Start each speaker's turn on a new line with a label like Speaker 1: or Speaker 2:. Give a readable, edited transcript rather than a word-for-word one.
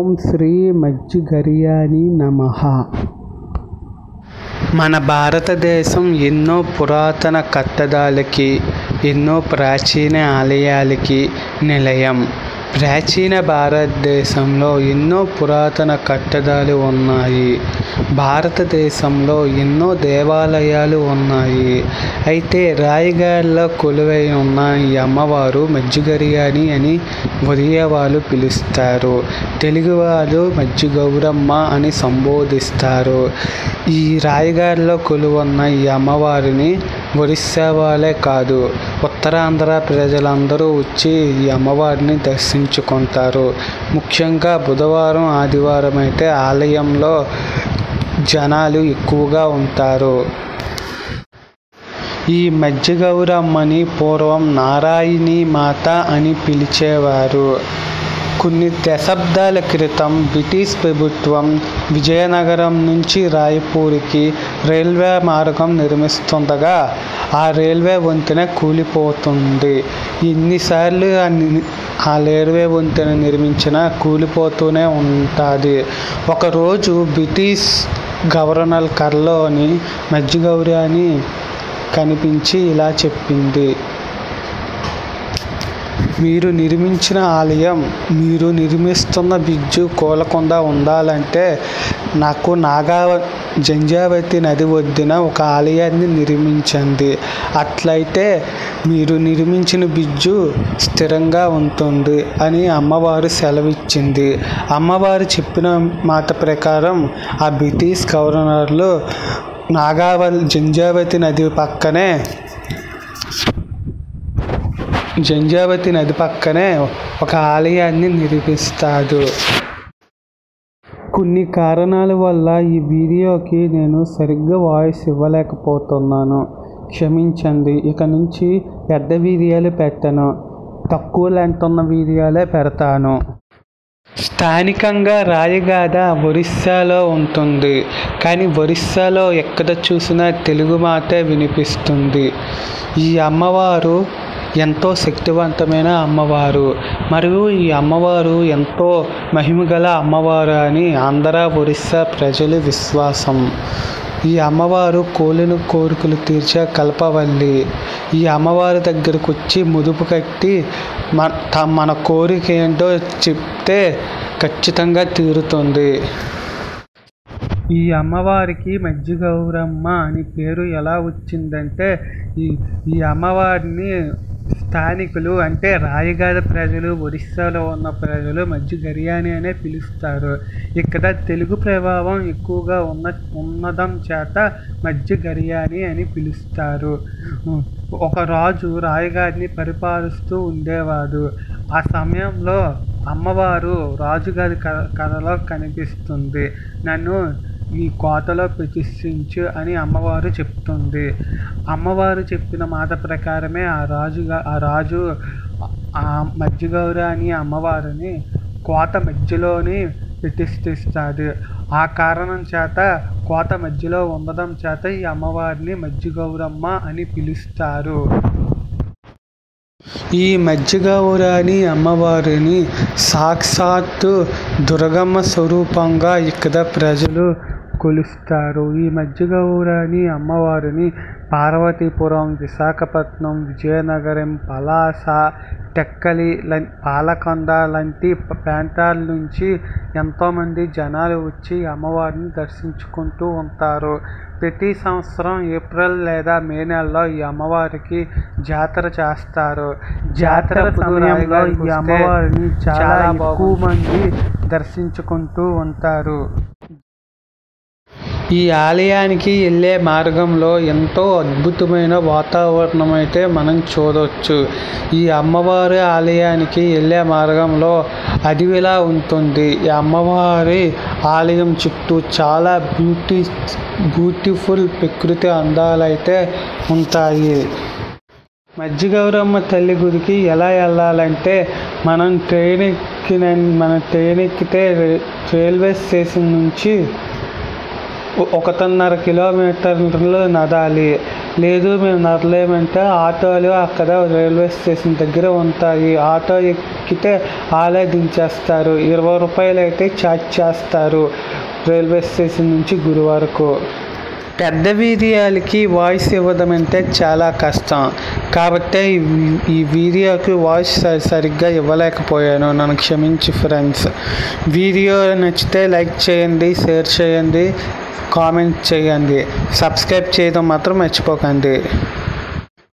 Speaker 1: ఓం శ్రీ మజ్జిగర్యాని నమః. మన భారతదేశం ఎన్నో పురాతన కట్టడాలకి, ఎన్నో ప్రాచీన ఆలయాలకి నిలయం. ప్రాచీన భారతదేశంలో ఎన్నో పురాతన కట్టడాలు ఉన్నాయి. భారతదేశంలో ఎన్నో దేవాలయాలు ఉన్నాయి. అయితే రాయగఢలో కొలువై ఉన్న ఈ అమ్మవారు మజ్జిగర్యాని అని ఒరియా వాళ్ళు పిలుస్తారు. తెలుగువారు మజ్జిగౌరమ్మ అని సంబోధిస్తారు. ఈ రాయగఢలో కొలువున్న ఈ అమ్మవారిని ఒరిస్సా వాళ్ళే కాదు, ఉత్తరాంధ్ర ప్రజలందరూ వచ్చి ఈ అమ్మవారిని దర్శించుకుంటారు. ముఖ్యంగా బుధవారం, ఆదివారం అయితే ఆలయంలో జనాలు ఎక్కువగా ఉంటారు. ఈ మజ్జిగౌరమ్మని పూర్వం నారాయణీ మాత అని పిలిచేవారు. కొన్ని దశాబ్దాల క్రితం బ్రిటిష్ ప్రభుత్వం విజయనగరం నుంచి రాయపూర్కి రైల్వే మార్గం నిర్మిస్తుండగా ఆ రైల్వే వంతెన కూలిపోతుంది. ఎన్నిసార్లు ఆ రైల్వే వంతెన నిర్మించినా కూలిపోతూనే ఉంటుంది. ఒకరోజు బ్రిటిష్ గవర్నర్ కల్లోని మజ్జిగౌర్యాని కనిపించి ఇలా చెప్పింది: మీరు నిర్మించిన ఆలయం, మీరు నిర్మిస్తున్న బ్రిడ్జు కూలకుండా ఉండాలంటే నాకు జంఝావతి నది ఒడ్డున ఒక ఆలయాన్ని నిర్మించండి. అట్లయితే మీరు నిర్మించిన బ్రిడ్జు స్థిరంగా ఉంటుంది అని అమ్మవారు సెలవిచ్చింది. అమ్మవారు చెప్పిన మాట ప్రకారం ఆ బ్రిటిష్ గవర్నర్లు జంఝావతి నది పక్కనే ఒక ఆలయాన్ని నిర్మిస్తాడు. కొన్ని కారణాల వల్ల ఈ వీడియోకి నేను సరిగ్గా వాయిస్ ఇవ్వలేకపోతున్నాను, క్షమించండి. ఇక నుంచి పెద్ద వీడియోలు పెట్టను, తక్కువ లెంత్ ఉన్న వీడియోలే పెడతాను. స్థానికంగా రాయగఢ ఒరిస్సాలో ఉంటుంది. కానీ ఒరిస్సాలో ఎక్కడ చూసినా తెలుగు మాటే వినిపిస్తుంది. ఈ అమ్మవారు ఎంతో శక్తివంతమైన అమ్మవారు, మరియు ఈ అమ్మవారు ఎంతో మహిమగల అమ్మవారు అని ఆంధ్ర, ఒరిస్సా ప్రజల విశ్వాసం. ఈ అమ్మవారు కోలిన కోరికలు తీర్చే కల్పవల్లి. ఈ అమ్మవారి దగ్గరకు వచ్చి ముడుపు కట్టి మన కోరిక ఏంటో చెప్తే ఖచ్చితంగా తీరుతుంది. ఈ అమ్మవారికి మజ్జిగౌరమ్మ అని పేరు ఎలా వచ్చిందంటే ఈ అమ్మవారిని స్థానికులు అంటే రాయగఢ ప్రజలు, ఒరిస్సాలో ఉన్న ప్రజలు మజ్జిగర్యాని అనే పిలుస్తారు. ఇక్కడ తెలుగు ప్రభావం ఎక్కువగా ఉన్నదం చేత మజ్జిగర్యాని అని పిలుస్తారు. ఒక రాజు రాయగఢని పరిపాలిస్తూ ఉండేవాడు. ఆ సమయంలో అమ్మవారు రాజుగారి కథలో కనిపిస్తుంది. నన్ను ఈ కోటలో ప్రతిష్ఠించు అని అమ్మవారు చెప్తుంది. అమ్మవారు చెప్పిన మాట ప్రకారమే ఆ రాజు ఆ మజ్జిగౌర్యాని అమ్మవారిని కోట మధ్యలోని ప్రతిష్ఠిస్తాడు. ఆ కారణం చేత కోట మధ్యలో ఉండడం చేత ఈ అమ్మవారిని మజ్జిగౌరమ్మ అని పిలుస్తారు. ఈ మజ్జిగౌర్యాని అమ్మవారిని సాక్షాత్తు దుర్గమ్మ స్వరూపంగా ఇక్కడ ప్రజలు కొలుస్తారు. ఈ మజ్జిగౌర్యాని అమ్మవారిని పార్వతీపురం, విశాఖపట్నం, విజయనగరం, పలాస, టెక్కలి, పాలకొండ లాంటి ప్రాంతాల నుంచి ఎంతోమంది జనాలు వచ్చి అమ్మవారిని దర్శించుకుంటూ ఉంటారు. ప్రతి సంవత్సరం ఏప్రిల్ లేదా మే నెలలో ఈ అమ్మవారికి జాతర చేస్తారు. జాతర సమయంలో ఈ అమ్మవారిని చాలా ఎక్కువ మంది దర్శించుకుంటూ ఉంటారు. ఈ ఆలయానికి వెళ్ళే మార్గంలో ఎంతో అద్భుతమైన వాతావరణం అయితే మనం చూడవచ్చు. ఈ అమ్మవారి ఆలయానికి వెళ్ళే మార్గంలో అడవిలా ఉంటుంది. ఈ అమ్మవారి ఆలయం చుట్టూ చాలా బ్యూటిఫుల్ ప్రకృతి అందాలైతే ఉంటాయి. మజ్జిగౌరమ్మ తల్లి గుడికి ఎలా వెళ్ళాలంటే మనం ట్రైన్ ఎక్కితే రైల్వే స్టేషన్ నుంచి 1.5 కిలోమీటర్లు నడాలి. లేదు మేము నడలేమంటే ఆటోలు అక్కడ రైల్వే స్టేషన్ దగ్గర ఉంటాయి. ఆటో ఎక్కితే వాళ్ళే దించేస్తారు. 20 రూపాయలు అయితే ఛార్జ్ చేస్తారు రైల్వే స్టేషన్ నుంచి గుడి వరకు. పెద్ద వీడియోలకి వాయిస్ ఇవ్వడం అంటే చాలా కష్టం కాబట్టి ఈ వీడియోకి వాయిస్ సరిగ్గా ఇవ్వలేకపోయాను, నన్ను క్షమించు ఫ్రెండ్స్. వీడియో నచ్చితే లైక్ చేయండి, షేర్ చేయండి, కామెంట్ చేయండి, సబ్స్క్రైబ్ చేయడం మాత్రం మర్చిపోకండి.